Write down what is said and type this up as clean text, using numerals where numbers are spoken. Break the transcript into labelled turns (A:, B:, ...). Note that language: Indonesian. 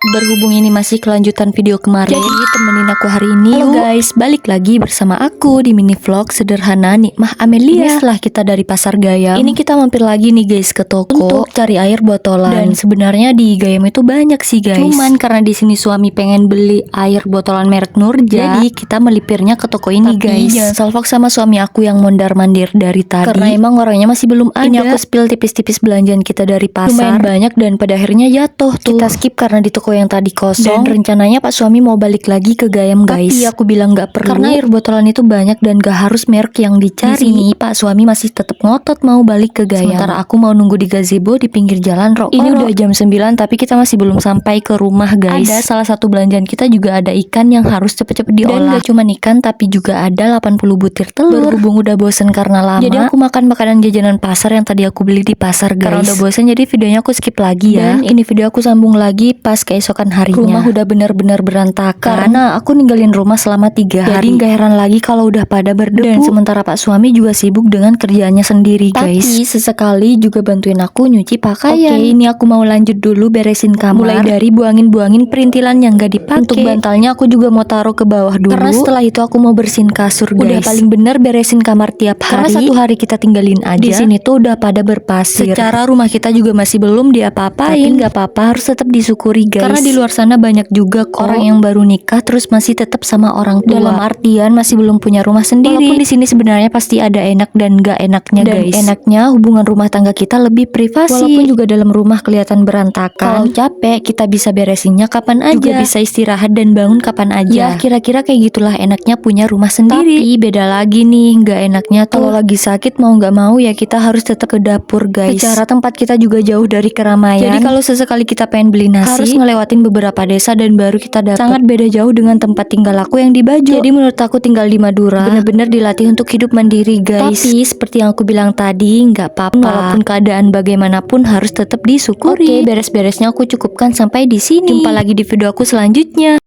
A: Berhubung ini masih kelanjutan video kemarin, jadi temenin aku hari ini. Halo guys, balik lagi bersama aku di mini vlog sederhana Nikmah Amelia. Ini setelah kita dari Pasar Gayam, ini kita mampir lagi nih guys ke toko untuk cari air botolan. Dan sebenarnya di Gayam itu banyak sih guys. Cuman karena di sini suami pengen beli air botolan merek Nurja, jadi kita melipirnya ke toko ini. Tapi guys, jangan salfok sama suami aku yang mondar-mandir dari tadi, karena emang orangnya masih belum ada. Ini aku spill tipis-tipis belanjaan kita dari pasar. Lumayan banyak dan pada akhirnya jatuh tuh. Kita skip karena di toko yang tadi kosong. Dan rencananya Pak suami mau balik lagi ke Gayam guys. Tapi aku bilang gak perlu, karena air botolan itu banyak dan gak harus merek yang dicari. Di sini Pak suami masih tetap ngotot mau balik ke Gayam. Sementara aku mau nunggu di gazebo di pinggir jalan Rok. Ini udah jam 9 tapi kita masih belum sampai ke rumah guys. Ada salah satu belanjaan kita juga ada ikan yang harus cepet-cepet diolah. Dan gak cuma ikan tapi juga ada 80 butir telur. Berhubung udah bosen karena lama, jadi aku makan makanan jajanan pasar yang tadi aku beli di pasar guys. Karena udah bosen jadi videonya aku skip lagi ya. Dan ini video aku sambung lagi pas keesokan harinya. Rumah udah bener-bener berantakan karena aku ninggalin rumah selama 3 hari. Jadi gak heran lagi kalau udah pada berdebu. Dan sementara Pak suami juga sibuk dengan kerjaannya sendiri guys. Tapi sesekali juga bantuin aku nyuci pakaian. Oke, ini aku mau lanjut dulu beresin kamar. Mulai dari buangin perintilan yang gak dipakai. Untuk bantalnya aku juga mau taruh ke bawah dulu, karena setelah itu aku mau bersihin kasur guys. Udah paling bener beresin kamar tiap hari, karena satu hari kita tinggalin aja. Di sini tuh udah pada berpasir. Secara rumah kita juga masih belum diapa-apain. Tapi gak apa-apa, harus tetap disyukuri guys. Karena di luar sana banyak juga kok orang yang baru nikah terus masih tetap sama orang tua. Dalam artian masih belum punya rumah sendiri. Walaupun di sini sebenarnya pasti ada enak dan gak enaknya guys. Dan enaknya hubungan rumah tangga kita lebih privasi. Walaupun juga dalam rumah kelihatan berantakan, kalau capek kita bisa beresinnya kapan aja. Juga bisa istirahat dan bangun kapan aja. Ya kira-kira kayak gitulah enaknya punya rumah sendiri. Tapi beda lagi nih, gak enaknya tuh kalau lagi sakit mau gak mau ya kita harus tetap ke dapur guys. Secara tempat kita juga jauh dari keramaian. Jadi kalau sesekali kita pengen beli nasi, harus ngelewatin beberapa desa dan baru kita dapat. Sangat beda jauh dengan tempat tinggal aku yang di Bajo. Jadi menurut aku tinggal di Madura bener-bener dilatih untuk hidup mandiri guys. Tapi seperti yang aku bilang tadi, nggak apa-apa. Walaupun keadaan bagaimanapun harus tetap disyukuri. Oke, beres-beresnya aku cukupkan sampai di sini. Jumpa lagi di video aku selanjutnya.